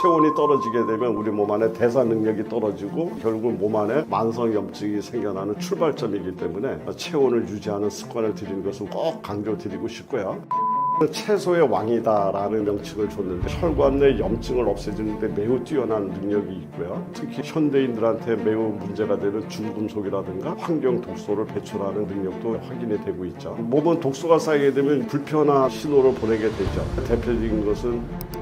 체온이 떨어지게 되면 우리 몸 안에 대사 능력이 떨어지고 결국 몸 안에 만성 염증이 생겨나는 출발점이기 때문에 체온을 유지하는 습관을 들이는 것은 꼭 강조드리고 싶고요. 채소의 왕이다라는 명칭을 줬는데 혈관 내 염증을 없애주는데 매우 뛰어난 능력이 있고요. 특히 현대인들한테 매우 문제가 되는 중금속이라든가 환경 독소를 배출하는 능력도 확인이 되고 있죠. 몸은 독소가 쌓이게 되면 불편한 신호를 보내게 되죠. 대표적인 것은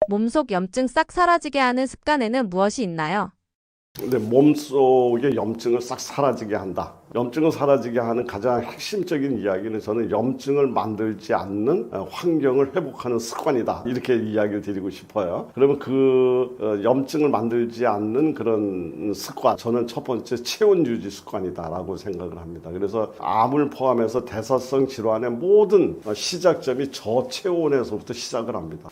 몸속 염증 싹 사라지게 하는 습관에는 무엇이 있나요? 근데 몸속의 염증을 싹 사라지게 한다. 염증을 사라지게 하는 가장 핵심적인 이야기는 저는 염증을 만들지 않는 환경을 회복하는 습관이다. 이렇게 이야기를 드리고 싶어요. 그러면 그 염증을 만들지 않는 그런 습관, 저는 첫 번째 체온 유지 습관이다라고 생각을 합니다. 그래서 암을 포함해서 대사성 질환의 모든 시작점이 저체온에서부터 시작을 합니다.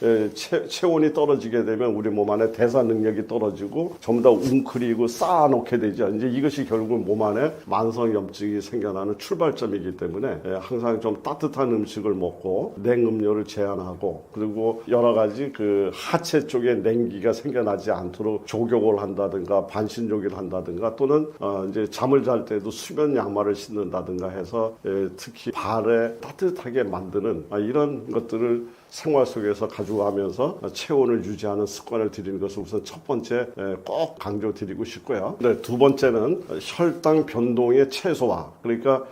체온이 떨어지게 되면 우리 몸 안에 대사 능력이 떨어지고 전부 다 웅크리고 쌓아놓게 되죠. 이제 이것이 결국 몸 안에 만성 염증이 생겨나는 출발점이기 때문에 항상 좀 따뜻한 음식을 먹고 냉음료를 제한하고 그리고 여러 가지 그 하체 쪽에 냉기가 생겨나지 않도록 조격을 한다든가 반신욕을 한다든가 또는 이제 잠을 잘 때도 수면 양말을 신는다든가 해서 특히 발에 따뜻하게 만드는 이런 것들을 생활 속에서 가져가면서 체온을 유지하는 습관을 들이는 것을 우선 첫 번째 꼭 강조드리고 싶고요. 네, 두 번째는 혈당 변동의 최소화. 그러니까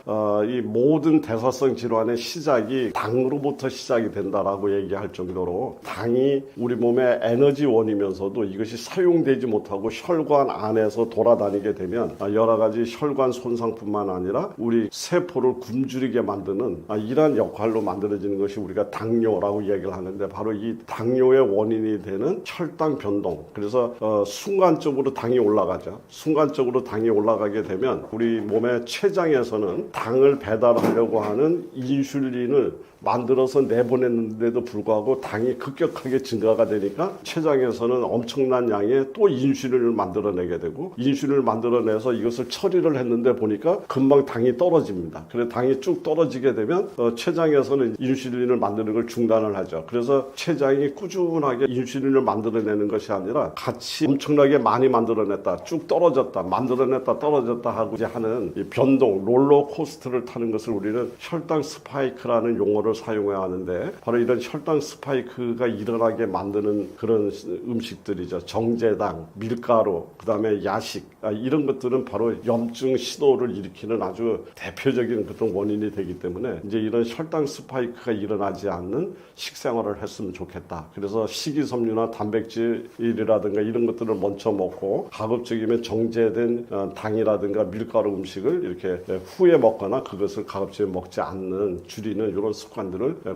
이 모든 대사성 질환의 시작이 당으로부터 시작이 된다라고 얘기할 정도로 당이 우리 몸의 에너지원이면서도 이것이 사용되지 못하고 혈관 안에서 돌아다니게 되면 여러 가지 혈관 손상뿐만 아니라 우리 세포를 굶주리게 만드는 이러한 역할로 만들어지는 것이 우리가 당뇨라고 얘기를 하는데 바로 이 당뇨의 원인이 되는 혈당 변동. 그래서 순간적으로 당이 올라가죠. 순간적으로 당이 올라가게 되면 우리 몸의 췌장에서는 당을 배달하려고 하는 인슐린을 만들어서 내보냈는데도 불구하고 당이 급격하게 증가가 되니까 췌장에서는 엄청난 양의 또 인슐린을 만들어내게 되고 인슐린을 만들어내서 이것을 처리를 했는데 보니까 금방 당이 떨어집니다. 그래서 당이 쭉 떨어지게 되면 췌장에서는 인슐린을 만드는 걸 중단을 하죠. 그래서 췌장이 꾸준하게 인슐린을 만들어내는 것이 아니라 같이 엄청나게 많이 만들어냈다, 쭉 떨어졌다, 만들어냈다, 떨어졌다 하고 이제 하는 이 변동, 롤러코스터를 타는 것을 우리는 혈당 스파이크라는 용어를 사용해야 하는데 바로 이런 혈당 스파이크가 일어나게 만드는 그런 음식들이죠. 정제당, 밀가루, 그 다음에 야식 이런 것들은 바로 염증 신호를 일으키는 아주 대표적인 그런 원인이 되기 때문에 이제 이런 혈당 스파이크가 일어나지 않는 식생활을 했으면 좋겠다. 그래서 식이섬유나 단백질이라든가 이런 것들을 먼저 먹고 가급적이면 정제된 당이라든가 밀가루 음식을 이렇게 후에 먹거나 그것을 가급적이면 먹지 않는 줄이는 이런 습관들을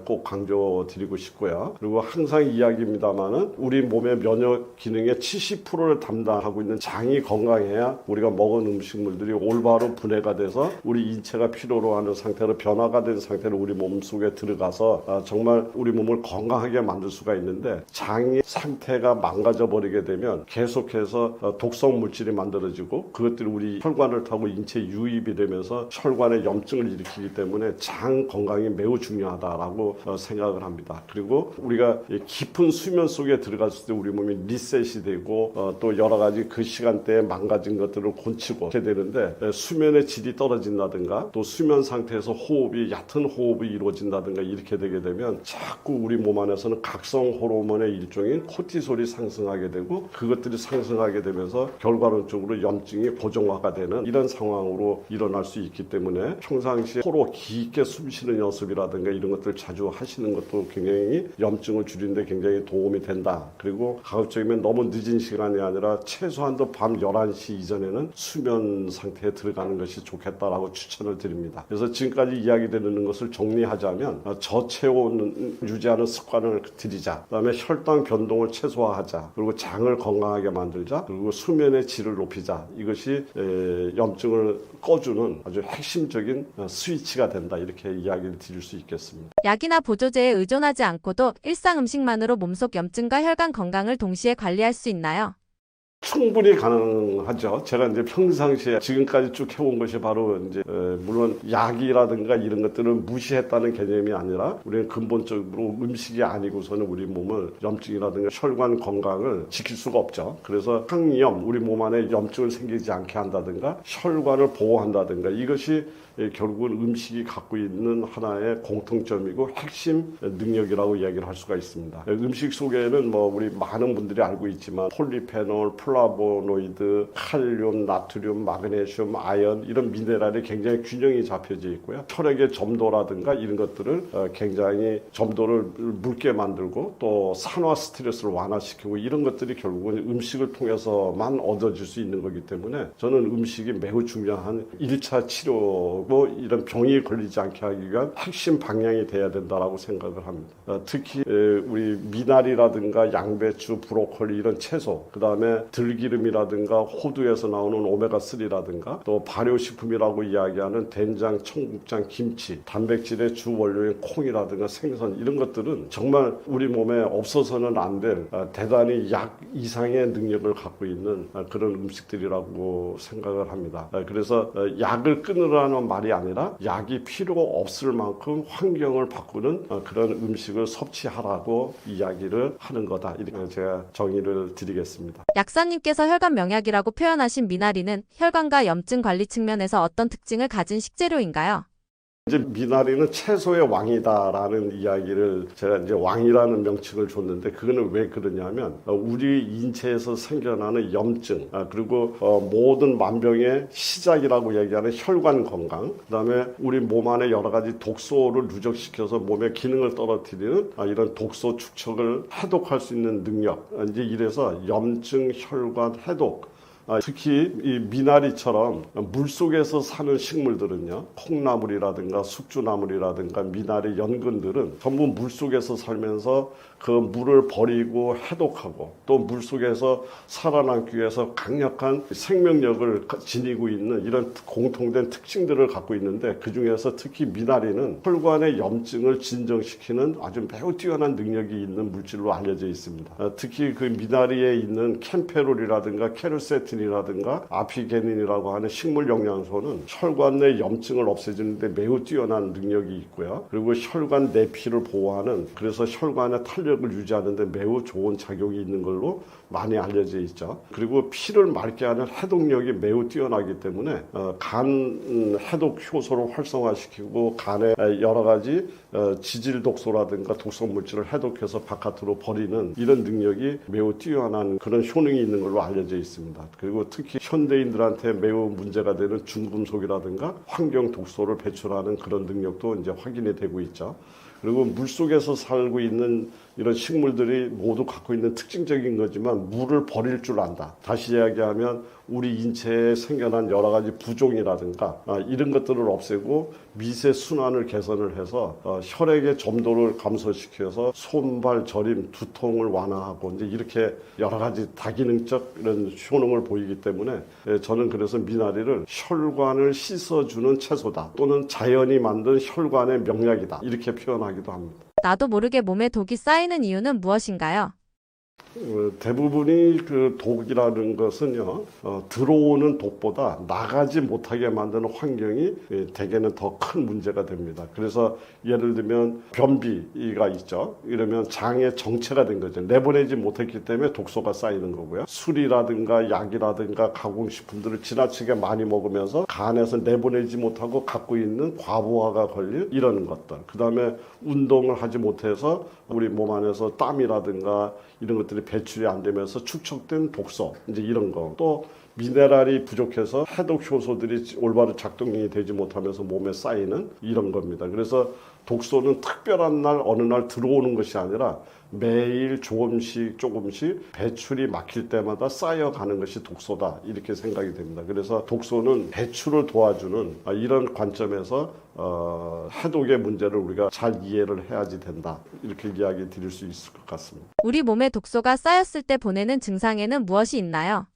꼭 강조드리고 싶고요. 그리고 항상 이야기입니다만은 우리 몸의 면역 기능의 70%를 담당하고 있는 장이 건강해야 우리가 먹은 음식물들이 올바로 분해가 돼서 우리 인체가 필요로 하는 상태로 변화가 된 상태로 우리 몸 속에 들어가서 정말 우리 몸을 건강하게 만들 수가 있는데 장의 상태가 망가져 버리게 되면 계속해서 독성 물질이 만들어지고 그것들이 우리 혈관을 타고 인체에 유입이 되면서 혈관에 염증을 일으키기 때문에 장 건강이 매우 중요하다라고 생각을 합니다. 그리고 우리가 깊은 수면 속에 들어갔을 때 우리 몸이 리셋이 되고 또 여러 가지 그 시간대에 망가진 것들을 고치고 이렇게 되는데 수면의 질이 떨어진다든가 또 수면 상태에서 호흡이 얕은 호흡이 이루어진다든가 이렇게 되게 되면 자꾸 우리 몸 안에서는 각성 호르몬의 일종인 코티솔이 상승하게 되고 그것들이 상승하게 되면서 결과론적으로 염증이 고정화가 되는 이런 상황으로 일어날 수 있기 때문에 평상시에 코로 깊게 숨 쉬는 연습이라든가 이런 것들 자주 하시는 것도 굉장히 염증을 줄이는데 굉장히 도움이 된다. 그리고 가급적이면 너무 늦은 시간이 아니라 최소한도 밤 11시 이전에는 수면 상태에 들어가는 것이 좋겠다라고 추천을 드립니다. 그래서 지금까지 이야기 드리는 것을 정리하자면 저체온 유지하는 습관을 들이자. 그다음에 혈당 변동을 최소화하자. 그리고 장을 건강하게 만들자. 그리고 수면의 질을 높이자. 이것이 염증을 꺼주는 아주 핵심적인 스위치가 된다. 이렇게 이야기를 드릴 수 있겠습니다. 약이나 보조제에 의존하지 않고도 일상 음식만으로 몸속 염증과 혈관 건강을 동시에 관리할 수 있나요? 충분히 가능하죠. 제가 이제 평상시에 지금까지 쭉 해온 것이 바로 이제 물론 약이라든가 이런 것들을 무시했다는 개념이 아니라 우리는 근본적으로 음식이 아니고서는 우리 몸을 염증이라든가 혈관 건강을 지킬 수가 없죠. 그래서 항염, 우리 몸 안에 염증을 생기지 않게 한다든가 혈관을 보호한다든가 이것이 결국은 음식이 갖고 있는 하나의 공통점이고 핵심 능력이라고 이야기를 할 수가 있습니다. 음식 속에는 뭐 우리 많은 분들이 알고 있지만 폴리페놀, 플라보노이드, 칼륨, 나트륨, 마그네슘, 아연 이런 미네랄이 굉장히 균형이 잡혀져 있고요. 혈액의 점도라든가 이런 것들을 굉장히 점도를 묽게 만들고 또 산화 스트레스를 완화시키고 이런 것들이 결국은 음식을 통해서만 얻어질 수 있는 거기 때문에 저는 음식이 매우 중요한 1차 치료 이런 병이 걸리지 않게 하기 위한 핵심 방향이 돼야 된다라고 생각을 합니다. 특히 우리 미나리라든가 양배추, 브로콜리 이런 채소, 그 다음에 들기름이라든가 호두에서 나오는 오메가3라든가 또 발효식품이라고 이야기하는 된장, 청국장, 김치, 단백질의 주 원료인 콩이라든가 생선 이런 것들은 정말 우리 몸에 없어서는 안 될 대단히 약 이상의 능력을 갖고 있는 그런 음식들이라고 생각을 합니다. 그래서 약을 끊으라는 말이 아니라 약이 필요가 없을 만큼 환경을 바꾸는 그런 음식을 섭취하라고 이야기를 하는 거다. 이렇게 제가 정의를 드리겠습니다. 약사님께서 혈관 명약이라고 표현하신 미나리는 혈관과 염증 관리 측면에서 어떤 특징을 가진 식재료인가요? 이제 미나리는 채소의 왕이다라는 이야기를 제가 이제 왕이라는 명칭을 줬는데 그거는 왜 그러냐면 우리 인체에서 생겨나는 염증 그리고 모든 만병의 시작이라고 얘기하는 혈관 건강 그다음에 우리 몸 안에 여러 가지 독소를 누적시켜서 몸의 기능을 떨어뜨리는 이런 독소 축적을 해독할 수 있는 능력 이제 이래서 염증 혈관 해독 특히 이 미나리처럼 물속에서 사는 식물들은요, 콩나물이라든가 숙주나물이라든가 미나리 연근들은 전부 물속에서 살면서 그 물을 버리고 해독하고 또 물속에서 살아남기 위해서 강력한 생명력을 지니고 있는 이런 공통된 특징들을 갖고 있는데 그 중에서 특히 미나리는 혈관의 염증을 진정시키는 아주 매우 뛰어난 능력이 있는 물질로 알려져 있습니다. 특히 그 미나리에 있는 캠페롤이라든가 케르세틴이라든가 아피게닌이라고 하는 식물 영양소는 혈관 내 염증을 없애주는데 매우 뛰어난 능력이 있고요. 그리고 혈관 내피를 보호하는 그래서 혈관의 탄력을 유지하는데 매우 좋은 작용이 있는 걸로 많이 알려져 있죠. 그리고 피를 맑게 하는 해독력이 매우 뛰어나기 때문에 간 해독 효소를 활성화시키고 간에 여러 가지 지질 독소라든가 독성 물질을 해독해서 바깥으로 버리는 이런 능력이 매우 뛰어난 그런 효능이 있는 걸로 알려져 있습니다. 그리고 특히 현대인들한테 매우 문제가 되는 중금속이라든가 환경 독소를 배출하는 그런 능력도 이제 확인이 되고 있죠. 그리고 물속에서 살고 있는 이런 식물들이 모두 갖고 있는 특징적인 거지만 물을 버릴 줄 안다. 다시 이야기하면 우리 인체에 생겨난 여러 가지 부종이라든가 이런 것들을 없애고 미세 순환을 개선을 해서 혈액의 점도를 감소시켜서 손발 저림, 두통을 완화하고 이제 이렇게 여러 가지 다기능적 이런 효능을 보이기 때문에 저는 그래서 미나리를 혈관을 씻어주는 채소다 또는 자연이 만든 혈관의 명약이다 이렇게 표현하기도 합니다. 나도 모르게 몸에 독이 쌓이는 이유는 무엇인가요? 대부분이 그 독이라는 것은요, 들어오는 독보다 나가지 못하게 만드는 환경이 대개는 더 큰 문제가 됩니다. 그래서 예를 들면 변비가 있죠. 이러면 장에 정체가 된 거죠. 내보내지 못했기 때문에 독소가 쌓이는 거고요. 술이라든가 약이라든가 가공식품들을 지나치게 많이 먹으면서 간에서 내보내지 못하고 갖고 있는 과부하가 걸린 이런 것들. 그 다음에 운동을 하지 못해서 우리 몸 안에서 땀이라든가 이런 것들이 배출이 안 되면서 축적된 독소 이제 이런 거 또 미네랄이 부족해서 해독 효소들이 올바로 작동이 되지 못하면서 몸에 쌓이는 이런 겁니다. 그래서 독소는 특별한 날 어느 날 들어오는 것이 아니라 매일 조금씩 배출이 막힐 때마다 쌓여가는 것이 독소다 이렇게 생각이 됩니다. 그래서 독소는 배출을 도와주는 이런 관점에서 해독의 문제를 우리가 잘 이해를 해야지 된다 이렇게 이야기 드릴 수 있을 것 같습니다. 우리 몸에 독소가 쌓였을 때 보내는 증상에는 무엇이 있나요?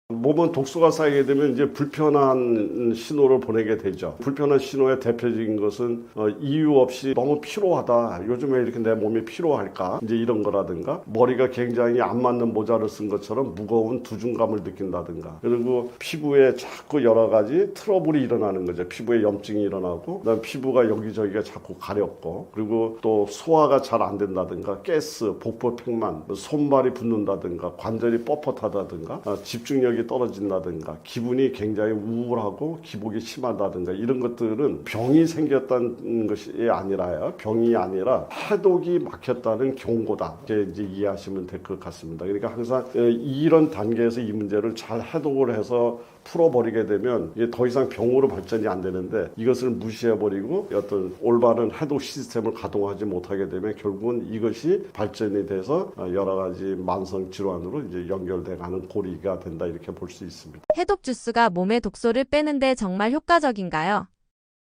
몸은 독소가 쌓이게 되면 이제 불편한 신호를 보내게 되죠. 불편한 신호의 대표적인 것은 이유 없이 너무 피로하다. 요즘에 이렇게 내 몸이 피로할까? 이제 이런 거라든가, 머리가 굉장히 안 맞는 모자를 쓴 것처럼 무거운 두중감을 느낀다든가, 그리고 피부에 자꾸 여러 가지 트러블이 일어나는 거죠. 피부에 염증이 일어나고, 그다음 피부가 여기저기가 자꾸 가렵고, 그리고 또 소화가 잘 안 된다든가, 가스, 복부 팽만, 손발이 붓는다든가, 관절이 뻣뻣하다든가, 집중력이 떨어진다든가, 기분이 굉장히 우울하고 기복이 심하다든가, 이런 것들은 병이 생겼다는 것이 아니라요. 병이 아니라 해독이 막혔다는 경고다. 이렇게 이제 이해하시면 될 것 같습니다. 그러니까 항상 이런 단계에서 이 문제를 잘 해독을 해서 풀어버리게 되면 이게 더 이상 병으로 발전이 안 되는데, 이것을 무시해버리고 어떤 올바른 해독 시스템을 가동하지 못하게 되면 결국은 이것이 발전이 돼서 여러 가지 만성 질환으로 이제 연결돼 가는 고리가 된다, 이렇게 볼 수 있습니다. 해독 주스가 몸의 독소를 빼는데 정말 효과적인가요?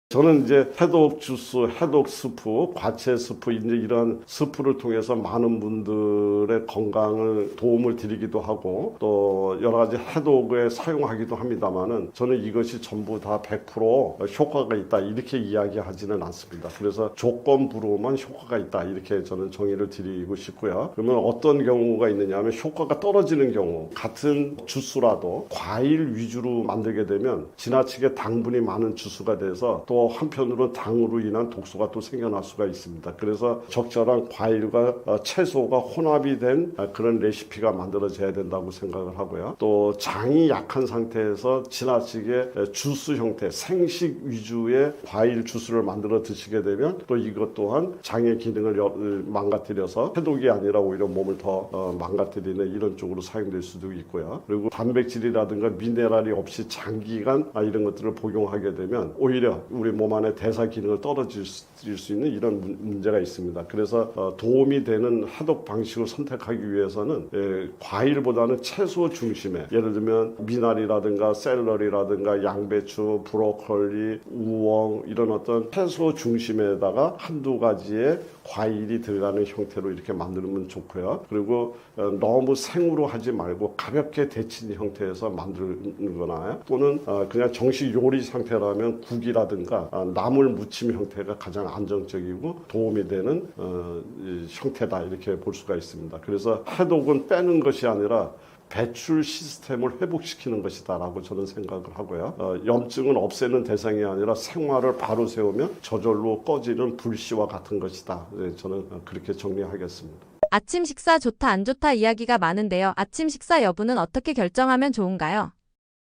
저는 이제 해독 주스, 해독 스프, 과채 스프, 이제 이런 스프를 통해서 많은 분들의 건강을 도움을 드리기도 하고, 또 여러 가지 해독에 사용하기도 합니다만은, 저는 이것이 전부 다 100% 효과가 있다, 이렇게 이야기하지는 않습니다. 그래서 조건부로만 효과가 있다, 이렇게 저는 정의를 드리고 싶고요. 그러면 어떤 경우가 있느냐 하면, 효과가 떨어지는 경우, 같은 주스라도 과일 위주로 만들게 되면 지나치게 당분이 많은 주스가 돼서, 또 한편으로는 당으로 인한 독소가 또 생겨날 수가 있습니다. 그래서 적절한 과일과 채소가 혼합이 된 그런 레시피가 만들어져야 된다고 생각을 하고요. 또 장이 약한 상태에서 지나치게 주스 형태, 생식 위주의 과일 주스를 만들어 드시게 되면 또 이것 또한 장의 기능을 망가뜨려서 해독이 아니라 오히려 몸을 더 망가뜨리는 이런 쪽으로 사용될 수도 있고요. 그리고 단백질이라든가 미네랄이 없이 장기간 이런 것들을 복용하게 되면 오히려 우리 몸 안에 대사 기능을 떨어질 수 있는 이런 문제가 있습니다. 그래서 도움이 되는 해독 방식을 선택하기 위해서는 과일보다는 채소 중심의, 예를 들면 미나리라든가 샐러리라든가 양배추, 브로콜리, 우엉, 이런 어떤 채소 중심에다가 한두 가지의 과일이 들어가는 형태로 이렇게 만들면 좋고요. 그리고 너무 생으로 하지 말고 가볍게 데친 형태에서 만드는 거나, 또는 그냥 정식 요리 상태라면 국이라든가 나물 무침 형태가 가장 안정적이고 도움이 되는 형태다, 이렇게 볼 수가 있습니다. 그래서 해독은 빼는 것이 아니라 배출 시스템을 회복시키는 것이다 라고 저는 생각을 하고요. 염증은 없애는 대상이 아니라 생활을 바로 세우면 저절로 꺼지는 불씨와 같은 것이다. 저는 그렇게 정리하겠습니다. 아침 식사 좋다 안 좋다 이야기가 많은데요. 아침 식사 여부는 어떻게 결정하면 좋은가요?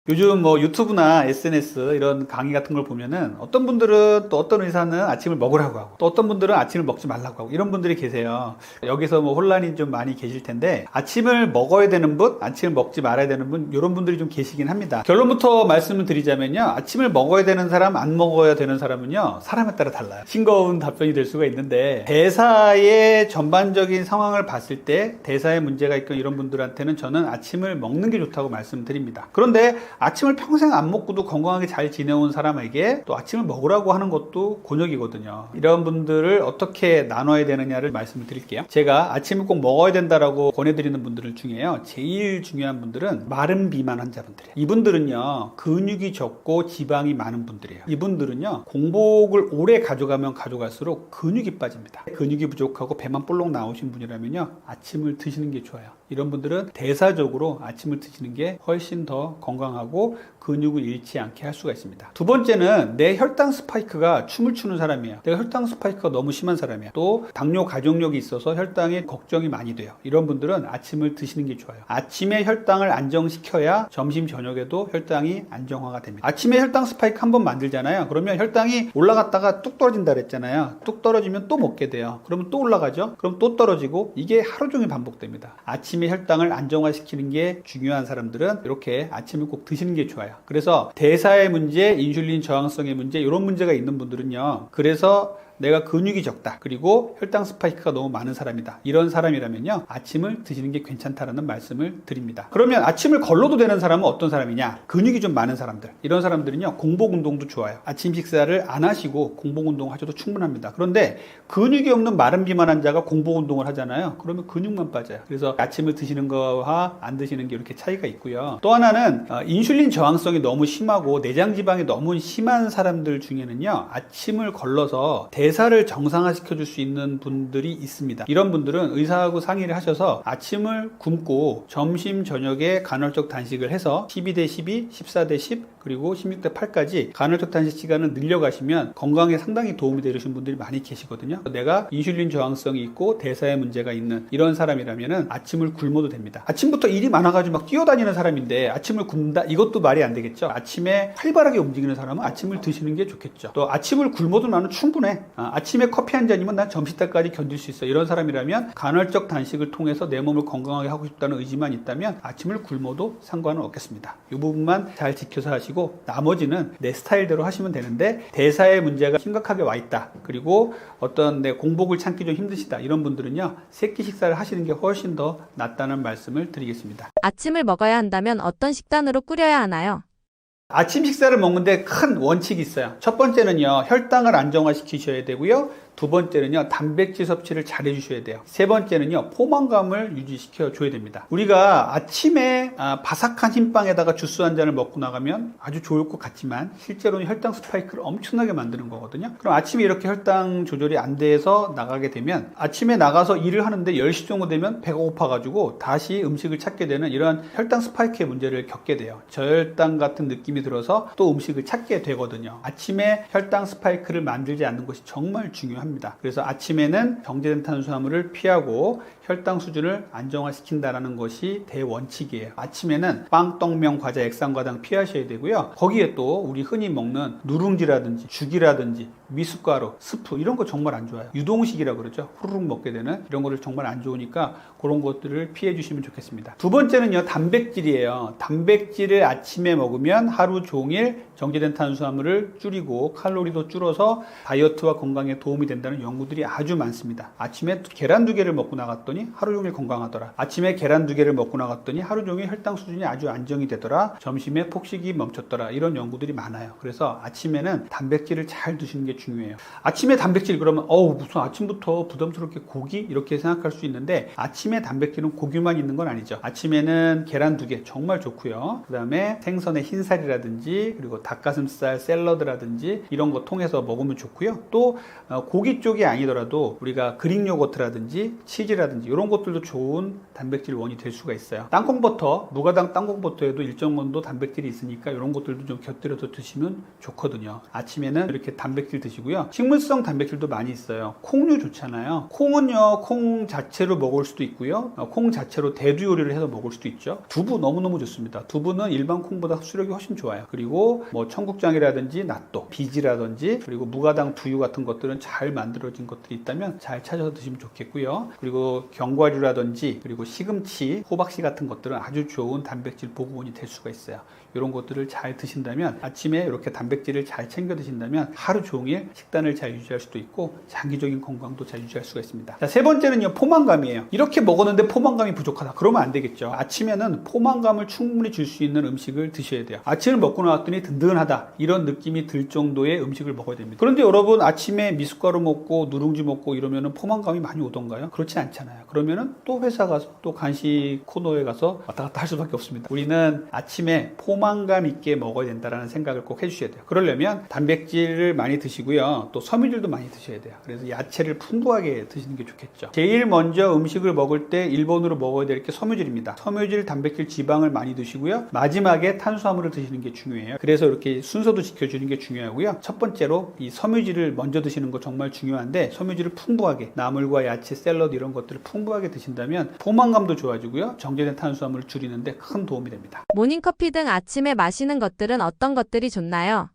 요즘 뭐 유튜브나 SNS 이런 강의 같은 걸 보면은 어떤 분들은, 또 어떤 의사는 아침을 먹으라고 하고, 또 어떤 분들은 아침을 먹지 말라고 하고, 이런 분들이 계세요. 여기서 뭐 혼란이 좀 많이 계실 텐데, 아침을 먹어야 되는 분, 아침을 먹지 말아야 되는 분, 이런 분들이 좀 계시긴 합니다. 결론부터 말씀을 드리자면요, 아침을 먹어야 되는 사람, 안 먹어야 되는 사람은요, 사람에 따라 달라요. 싱거운 답변이 될 수가 있는데, 대사의 전반적인 상황을 봤을 때 대사에 문제가 있건 이런 분들한테는 저는 아침을 먹는 게 좋다고 말씀드립니다. 그런데 아침을 평생 안 먹고도 건강하게 잘 지내온 사람에게 또 아침을 먹으라고 하는 것도 곤욕이거든요. 이런 분들을 어떻게 나눠야 되느냐를 말씀을 드릴게요. 제가 아침을 꼭 먹어야 된다라고 권해드리는 분들 중에요, 제일 중요한 분들은 마른 비만 환자분들이에요. 이분들은요, 근육이 적고 지방이 많은 분들이에요. 이분들은요, 공복을 오래 가져가면 가져갈수록 근육이 빠집니다. 근육이 부족하고 배만 볼록 나오신 분이라면요, 아침을 드시는 게 좋아요. 이런 분들은 대사적으로 아침을 드시는 게 훨씬 더 건강하고 근육을 잃지 않게 할 수가 있습니다. 두 번째는 내 혈당 스파이크가 춤을 추는 사람이에요. 내가 혈당 스파이크가 너무 심한 사람이야. 또 당뇨 가족력이 있어서 혈당에 걱정이 많이 돼요. 이런 분들은 아침을 드시는 게 좋아요. 아침에 혈당을 안정시켜야 점심 저녁에도 혈당이 안정화가 됩니다. 아침에 혈당 스파이크 한번 만들잖아요. 그러면 혈당이 올라갔다가 뚝 떨어진다 그랬잖아요. 뚝 떨어지면 또 먹게 돼요. 그러면 또 올라가죠. 그럼 또 떨어지고, 이게 하루 종일 반복됩니다. 아침에 혈당을 안정화시키는 게 중요한 사람들은 이렇게 아침을 꼭 드시는 게 좋아요. 그래서 대사의 문제, 인슐린 저항성의 문제, 이런 문제가 있는 분들은요, 그래서 내가 근육이 적다. 그리고 혈당 스파이크가 너무 많은 사람이다. 이런 사람이라면요. 아침을 드시는 게 괜찮다라는 말씀을 드립니다. 그러면 아침을 걸러도 되는 사람은 어떤 사람이냐? 근육이 좀 많은 사람들. 이런 사람들은요. 공복 운동도 좋아요. 아침 식사를 안 하시고 공복 운동 하셔도 충분합니다. 그런데 근육이 없는 마른 비만 환자가 공복 운동을 하잖아요. 그러면 근육만 빠져요. 그래서 아침을 드시는 거와 안 드시는 게 이렇게 차이가 있고요. 또 하나는 인슐린 저항성이 너무 심하고 내장 지방이 너무 심한 사람들 중에는요. 아침을 걸러서 대사를 정상화시켜 줄 수 있는 분들이 있습니다. 이런 분들은 의사하고 상의를 하셔서 아침을 굶고 점심 저녁에 간헐적 단식을 해서 12대 12, 14대 10 그리고 16대 8까지 간헐적 단식 시간을 늘려가시면 건강에 상당히 도움이 되시는 분들이 많이 계시거든요. 내가 인슐린 저항성이 있고 대사에 문제가 있는 이런 사람이라면 아침을 굶어도 됩니다. 아침부터 일이 많아가지고 막 뛰어다니는 사람인데 아침을 굶다? 이것도 말이 안 되겠죠. 아침에 활발하게 움직이는 사람은 아침을 드시는 게 좋겠죠. 또 아침을 굶어도 나는 충분해. 아침에 커피 한 잔이면 난 점심 때까지 견딜 수 있어. 이런 사람이라면 간헐적 단식을 통해서 내 몸을 건강하게 하고 싶다는 의지만 있다면 아침을 굶어도 상관은 없겠습니다. 이 부분만 잘 지켜서 하시고 나머지는 내 스타일대로 하시면 되는데 대사에 문제가 심각하게 와 있다. 그리고 어떤 내 공복을 참기 좀 힘드시다. 이런 분들은요. 세끼 식사를 하시는 게 훨씬 더 낫다는 말씀을 드리겠습니다. 아침을 먹어야 한다면 어떤 식단으로 꾸려야 하나요? 아침 식사를 먹는데 큰 원칙이 있어요. 첫 번째는요. 혈당을 안정화시키셔야 되고요. 두 번째는요, 단백질 섭취를 잘 해주셔야 돼요. 세 번째는요, 포만감을 유지시켜 줘야 됩니다. 우리가 아침에 바삭한 흰빵에다가 주스 한 잔을 먹고 나가면 아주 좋을 것 같지만 실제로는 혈당 스파이크를 엄청나게 만드는 거거든요. 그럼 아침에 이렇게 혈당 조절이 안 돼서 나가게 되면 아침에 나가서 일을 하는데 10시 정도 되면 배가 고파가지고 다시 음식을 찾게 되는 이런 혈당 스파이크의 문제를 겪게 돼요. 저혈당 같은 느낌이 들어서 또 음식을 찾게 되거든요. 아침에 혈당 스파이크를 만들지 않는 것이 정말 중요합니다. 그래서 아침에는 정제된 탄수화물을 피하고 혈당 수준을 안정화시킨다는 것이 대원칙이에요. 아침에는 빵, 떡면, 과자, 액상과당 피하셔야 되고요. 거기에 또 우리 흔히 먹는 누룽지라든지 죽이라든지 미숫가루, 스프 이런 거 정말 안 좋아요. 유동식이라고 그러죠. 후루룩 먹게 되는 이런 거를 정말 안 좋으니까 그런 것들을 피해 주시면 좋겠습니다. 두 번째는요. 단백질이에요. 단백질을 아침에 먹으면 하루 종일 정제된 탄수화물을 줄이고 칼로리도 줄어서 다이어트와 건강에 도움이 된다는 연구들이 아주 많습니다. 아침에 계란 2개를 먹고 나갔더니 하루 종일 건강하더라. 아침에 계란 2개를 먹고 나갔더니 하루 종일 혈당 수준이 아주 안정이 되더라. 점심에 폭식이 멈췄더라. 이런 연구들이 많아요. 그래서 아침에는 단백질을 잘 드시는 게 중요해요. 아침에 단백질 그러면 무슨 아침부터 부담스럽게 고기? 이렇게 생각할 수 있는데 아침에 단백질은 고기만 있는 건 아니죠. 아침에는 계란 2개 정말 좋고요. 그 다음에 생선의 흰살이라든지 그리고 닭가슴살 샐러드라든지 이런 거 통해서 먹으면 좋고요. 또 고기 쪽이 아니더라도 우리가 그릭 요거트라든지 치즈라든지 이런 것들도 좋은 단백질 원이 될 수가 있어요. 땅콩버터, 무가당 땅콩버터에도 일정 정도 단백질이 있으니까 이런 것들도 좀 곁들여서 드시면 좋거든요. 아침에는 이렇게 단백질 드시고요. 식물성 단백질도 많이 있어요. 콩류 좋잖아요. 콩은요, 콩 자체로 먹을 수도 있고요. 콩 자체로 대두 요리를 해서 먹을 수도 있죠. 두부 너무너무 좋습니다. 두부는 일반 콩보다 흡수력이 훨씬 좋아요. 그리고 뭐 청국장이라든지 낫또, 비지라든지 그리고 무가당 두유 같은 것들은 잘 만들어진 것들이 있다면 잘 찾아서 드시면 좋겠고요. 그리고 견과류라든지 그리고 시금치, 호박씨 같은 것들은 아주 좋은 단백질 보급원이 될 수가 있어요. 이런 것들을 잘 드신다면 아침에 이렇게 단백질을 잘 챙겨 드신다면 하루 종일 식단을 잘 유지할 수도 있고 장기적인 건강도 잘 유지할 수가 있습니다. 자, 세 번째는요. 포만감이에요. 이렇게 먹었는데 포만감이 부족하다. 그러면 안 되겠죠. 아침에는 포만감을 충분히 줄 수 있는 음식을 드셔야 돼요. 아침을 먹고 나왔더니 든든하다. 이런 느낌이 들 정도의 음식을 먹어야 됩니다. 그런데 여러분 아침에 미숫가루 먹고 누룽지 먹고 이러면은 포만감이 많이 오던가요? 그렇지 않잖아요. 그러면은 또 회사 가서 또 간식 코너에 가서 왔다 갔다 할 수밖에 없습니다. 우리는 아침에 포만감 있게 먹어야 된다는 생각을 꼭 해주셔야 돼요. 그러려면 단백질을 많이 드시고요. 또 섬유질도 많이 드셔야 돼요. 그래서 야채를 풍부하게 드시는 게 좋겠죠. 제일 먼저 음식을 먹을 때 1번으로 먹어야 될 게 섬유질입니다. 섬유질, 단백질, 지방을 많이 드시고요. 마지막에 탄수화물을 드시는 게 중요해요. 그래서 이렇게 순서도 지켜주는 게 중요하고요. 첫 번째로 이 섬유질을 먼저 드시는 거 정말 중요한데 섬유질을 풍부하게 나물과 야채, 샐러드 이런 것들을 풍부하게 드신다면 포만감도 좋아지고요. 정제된 탄수화물을 줄이는데 큰 도움이 됩니다. 모닝커피 등 아침에 마시는 것들은 어떤 것들이 좋나요?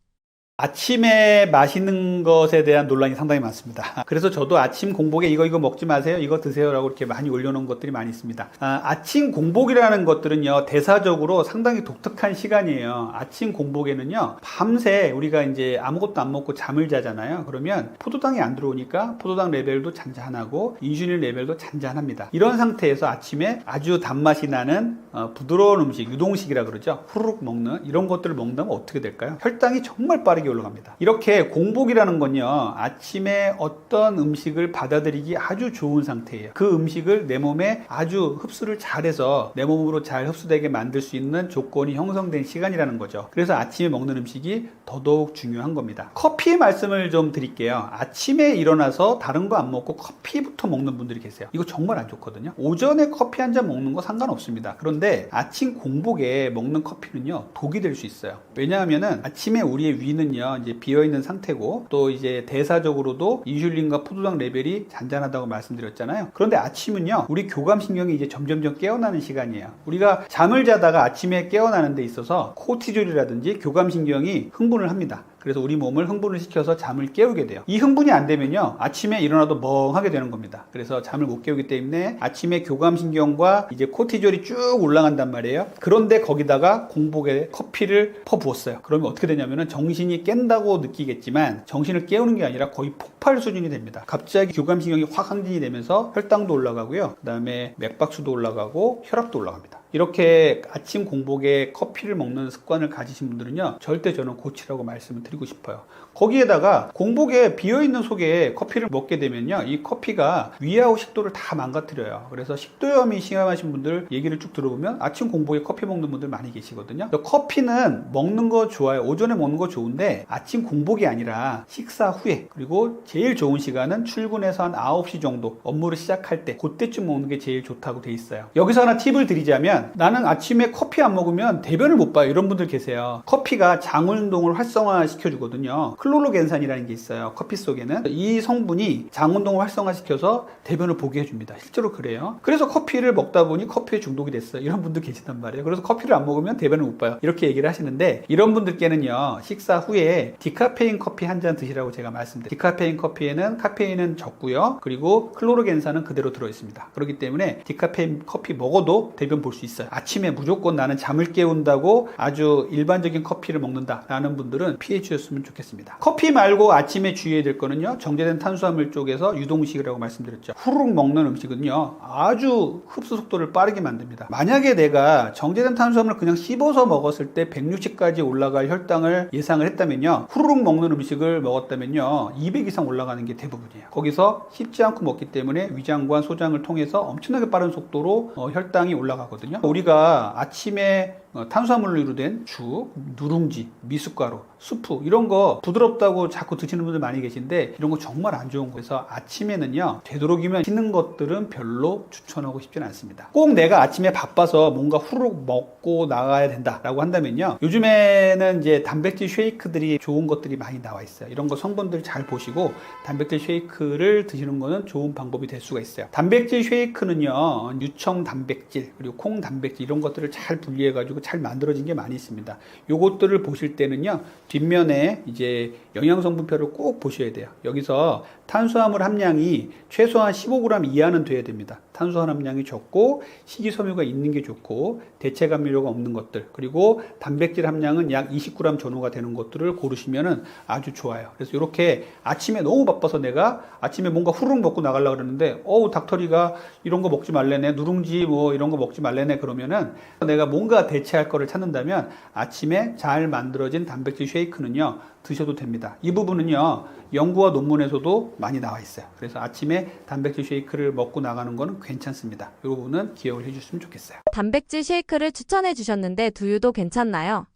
아침에 마시는 것에 대한 논란이 상당히 많습니다. 그래서 저도 아침 공복에 이거 먹지 마세요, 이거 드세요라고 이렇게 많이 올려놓은 것들이 많이 있습니다. 아침 공복이라는 것들은요, 대사적으로 상당히 독특한 시간이에요. 아침 공복에는요, 밤새 우리가 이제 아무것도 안 먹고 잠을 자잖아요. 그러면 포도당이 안 들어오니까 포도당 레벨도 잔잔하고 인슐린 레벨도 잔잔합니다. 이런 상태에서 아침에 아주 단맛이 나는 부드러운 음식, 유동식이라 그러죠. 후루룩 먹는 이런 것들을 먹는다면 어떻게 될까요? 혈당이 정말 빠르게 올라갑니다. 이렇게 공복이라는 건요, 아침에 어떤 음식을 받아들이기 아주 좋은 상태예요. 그 음식을 내 몸에 아주 흡수를 잘해서 내 몸으로 잘 흡수되게 만들 수 있는 조건이 형성된 시간이라는 거죠. 그래서 아침에 먹는 음식이 더더욱 중요한 겁니다. 커피의 말씀을 좀 드릴게요. 아침에 일어나서 다른 거 안 먹고 커피부터 먹는 분들이 계세요. 이거 정말 안 좋거든요. 오전에 커피 한 잔 먹는 거 상관없습니다. 그런데 아침 공복에 먹는 커피는요, 독이 될 수 있어요. 왜냐하면은 아침에 우리의 위는요, 이제 비어있는 상태고, 또 이제 대사적으로도 인슐린과 포도당 레벨이 잔잔하다고 말씀드렸잖아요. 그런데 아침은요, 우리 교감신경이 이제 점점점 깨어나는 시간이에요. 우리가 잠을 자다가 아침에 깨어나는 데 있어서 코르티졸이라든지 교감신경이 흥분을 합니다. 그래서 우리 몸을 흥분을 시켜서 잠을 깨우게 돼요. 이 흥분이 안 되면요, 아침에 일어나도 멍하게 되는 겁니다. 그래서 잠을 못 깨우기 때문에 아침에 교감신경과 이제 코르티졸이 쭉 올라간단 말이에요. 그런데 거기다가 공복에 커피를 퍼부었어요. 그러면 어떻게 되냐면은 정신이 깬다고 느끼겠지만 정신을 깨우는 게 아니라 거의 폭발 수준이 됩니다. 갑자기 교감신경이 확 항진이 되면서 혈당도 올라가고요, 그 다음에 맥박수도 올라가고 혈압도 올라갑니다. 이렇게 아침 공복에 커피를 먹는 습관을 가지신 분들은요, 절대 저는 고치라고 말씀을 드리고 싶어요. 거기에다가 공복에 비어있는 속에 커피를 먹게 되면요, 이 커피가 위하고 식도를 다 망가뜨려요. 그래서 식도염이 심하신 분들 얘기를 쭉 들어보면 아침 공복에 커피 먹는 분들 많이 계시거든요. 커피는 먹는 거 좋아요. 오전에 먹는 거 좋은데 아침 공복이 아니라 식사 후에, 그리고 제일 좋은 시간은 출근해서 한 9시 정도 업무를 시작할 때, 그때쯤 먹는 게 제일 좋다고 돼 있어요. 여기서 하나 팁을 드리자면, 나는 아침에 커피 안 먹으면 대변을 못 봐요, 이런 분들 계세요. 커피가 장운동을 활성화 시켜주거든요. 클로로겐산이라는 게 있어요. 커피 속에는 이 성분이 장운동을 활성화시켜서 대변을 보게 해줍니다. 실제로 그래요. 그래서 커피를 먹다 보니 커피에 중독이 됐어요, 이런 분들 계신단 말이에요. 그래서 커피를 안 먹으면 대변을 못 봐요, 이렇게 얘기를 하시는데, 이런 분들께는요, 식사 후에 디카페인 커피 한 잔 드시라고 제가 말씀드려요. 디카페인 커피에는 카페인은 적고요, 그리고 클로로겐산은 그대로 들어있습니다. 그렇기 때문에 디카페인 커피 먹어도 대변 볼 수 있어요. 아침에 무조건 나는 잠을 깨운다고 아주 일반적인 커피를 먹는다 라는 분들은 피해 주셨으면 좋겠습니다. 커피 말고 아침에 주의해야 될 거는요, 정제된 탄수화물 쪽에서 유동식이라고 말씀드렸죠. 후루룩 먹는 음식은요, 아주 흡수 속도를 빠르게 만듭니다. 만약에 내가 정제된 탄수화물을 그냥 씹어서 먹었을 때 160까지 올라갈 혈당을 예상을 했다면요, 후루룩 먹는 음식을 먹었다면요 200 이상 올라가는 게 대부분이에요. 거기서 씹지 않고 먹기 때문에 위장과 소장을 통해서 엄청나게 빠른 속도로 혈당이 올라가거든요. 우리가 아침에 탄수화물로 된 죽, 누룽지, 미숫가루, 수프 이런 거 부드럽다고 자꾸 드시는 분들 많이 계신데, 이런 거 정말 안 좋은 거여서 아침에는요, 되도록이면 씻는 것들은 별로 추천하고 싶지는 않습니다. 꼭 내가 아침에 바빠서 뭔가 후루룩 먹고 나가야 된다라고 한다면요, 요즘에는 이제 단백질 쉐이크들이 좋은 것들이 많이 나와 있어요. 이런 거 성분들 잘 보시고 단백질 쉐이크를 드시는 거는 좋은 방법이 될 수가 있어요. 단백질 쉐이크는요, 유청 단백질 그리고 콩 단백질 이런 것들을 잘 분리해 가지고 잘 만들어진 게 많이 있습니다. 요것들을 보실 때는요, 뒷면에 이제 영양성분표를 꼭 보셔야 돼요. 여기서 탄수화물 함량이 최소한 15g 이하는 돼야 됩니다. 탄수화물 함량이 적고 식이섬유가 있는 게 좋고 대체 감미료가 없는 것들, 그리고 단백질 함량은 약 20g 전후가 되는 것들을 고르시면 아주 좋아요. 그래서 이렇게 아침에 너무 바빠서 내가 아침에 뭔가 후루룩 먹고 나가려고 그러는데, 닥터리가 이런 거 먹지 말래네, 누룽지 뭐 이런 거 먹지 말래네, 그러면은 내가 뭔가 대체할 거를 찾는다면 아침에 잘 만들어진 단백질 쉐이크는요, 드셔도 됩니다. 이 부분은요, 연구와 논문에서도 많이 나와 있어요. 그래서 아침에 단백질 쉐이크를 먹고 나가는 거는 괜찮습니다. 이 부분은 기억을 해주셨으면 좋겠어요. 단백질 쉐이크를 추천해 주셨는데 두유도 괜찮나요?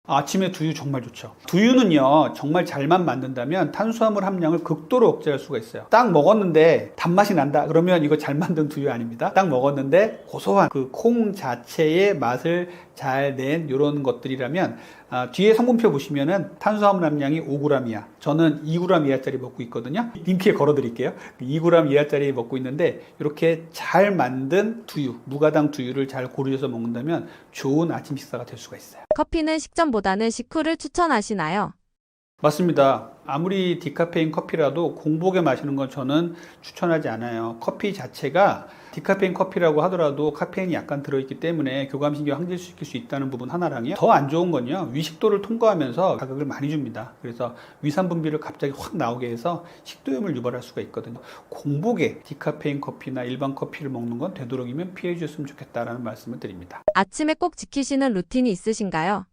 아침에 두유 정말 좋죠. 두유는요, 정말 잘만 만든다면 탄수화물 함량을 극도로 억제할 수가 있어요. 딱 먹었는데 단맛이 난다 그러면 이거 잘 만든 두유 아닙니다. 딱 먹었는데 고소한 그 콩 자체의 맛을 잘 낸 이런 것들이라면, 뒤에 성분표 보시면은 탄수화물 함량이 5g이야. 저는 2g 이하짜리 먹고 있거든요. 링크에 걸어 드릴게요. 2g 이하짜리 먹고 있는데, 이렇게 잘 만든 두유, 무가당 두유를 잘 고르셔서 먹는다면 좋은 아침 식사가 될 수가 있어요. 커피는 식전보다는 식후를 추천하시나요? 맞습니다. 아무리 디카페인 커피라도 공복에 마시는 건 저는 추천하지 않아요. 커피 자체가 디카페인 커피라고 하더라도 카페인이 약간 들어있기 때문에 교감신경 항진시킬 수 있다는 부분 하나랑요. 더 안 좋은 건요. 위식도를 통과하면서 자극을 많이 줍니다. 그래서 위산 분비를 갑자기 확 나오게 해서 식도염을 유발할 수가 있거든요. 공복에 디카페인 커피나 일반 커피를 먹는 건 되도록이면 피해 주셨으면 좋겠다라는 말씀을 드립니다. 아침에 꼭 지키시는 루틴이 있으신가요?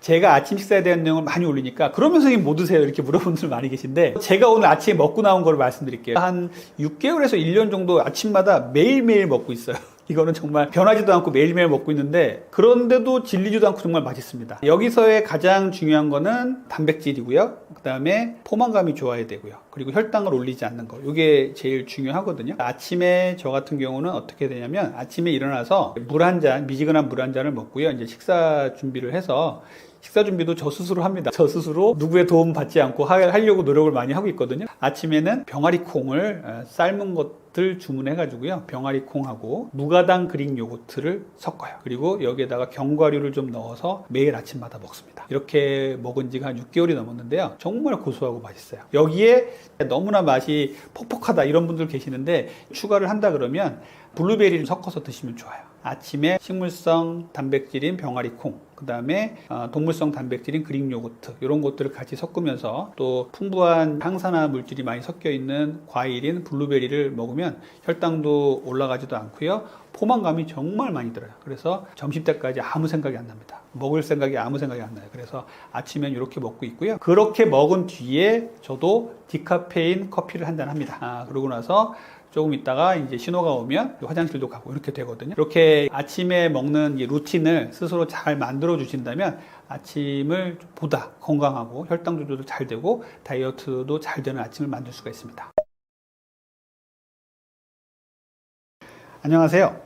제가 아침 식사에 대한 내용을 많이 올리니까 그러면 선생님 뭐 드세요? 이렇게 물어보는 분들 많이 계신데 제가 오늘 아침에 먹고 나온 거를 말씀드릴게요. 한 6개월에서 1년 정도 아침마다 매일매일 먹고 있어요. 이거는 정말 변하지도 않고 매일매일 먹고 있는데 그런데도 질리지도 않고 정말 맛있습니다. 여기서의 가장 중요한 거는 단백질이고요. 그 다음에 포만감이 좋아야 되고요. 그리고 혈당을 올리지 않는 거. 이게 제일 중요하거든요. 아침에 저 같은 경우는 어떻게 되냐면 아침에 일어나서 물 한 잔, 미지근한 물 한 잔을 먹고요. 이제 식사 준비를 해서 식사 준비도 저 스스로 합니다. 저 스스로 누구의 도움 받지 않고 하려고 노력을 많이 하고 있거든요. 아침에는 병아리 콩을 삶은 것들 주문해가지고요. 병아리 콩하고 무가당 그릭 요거트를 섞어요. 그리고 여기에다가 견과류를 좀 넣어서 매일 아침마다 먹습니다. 이렇게 먹은 지가 한 6개월이 넘었는데요. 정말 고소하고 맛있어요. 여기에 너무나 맛이 퍽퍽하다 이런 분들 계시는데 추가를 한다 그러면 블루베리를 섞어서 드시면 좋아요. 아침에 식물성 단백질인 병아리 콩, 그 다음에 동물성 단백질인 그릭 요거트 이런 것들을 같이 섞으면서 또 풍부한 항산화 물질이 많이 섞여 있는 과일인 블루베리를 먹으면 혈당도 올라가지도 않고요. 포만감이 정말 많이 들어요. 그래서 점심때까지 아무 생각이 안 납니다. 먹을 생각이 아무 생각이 안 나요. 그래서 아침엔 이렇게 먹고 있고요. 그렇게 먹은 뒤에 저도 디카페인 커피를 한 잔 합니다. 그러고 나서 조금 있다가 이제 신호가 오면 화장실도 가고 이렇게 되거든요. 이렇게 아침에 먹는 이 루틴을 스스로 잘 만들어 주신다면 아침을 보다 건강하고 혈당 조절도 잘 되고 다이어트도 잘 되는 아침을 만들 수가 있습니다. 안녕하세요.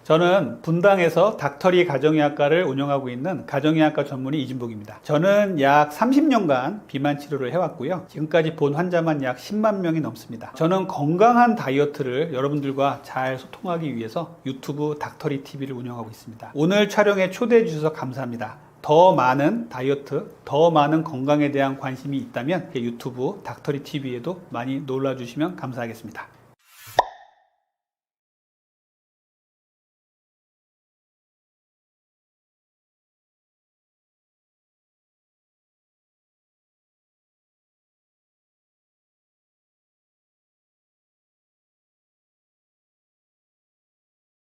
저는 분당에서 닥터리 가정의학과를 운영하고 있는 가정의학과 전문의 이진복입니다. 저는 약 30년간 비만 치료를 해왔고요. 지금까지 본 환자만 약 10만 명이 넘습니다. 저는 건강한 다이어트를 여러분들과 잘 소통하기 위해서 유튜브 닥터리 TV를 운영하고 있습니다. 오늘 촬영에 초대해 주셔서 감사합니다. 더 많은 다이어트, 더 많은 건강에 대한 관심이 있다면 유튜브 닥터리 TV에도 많이 놀러주시면 감사하겠습니다.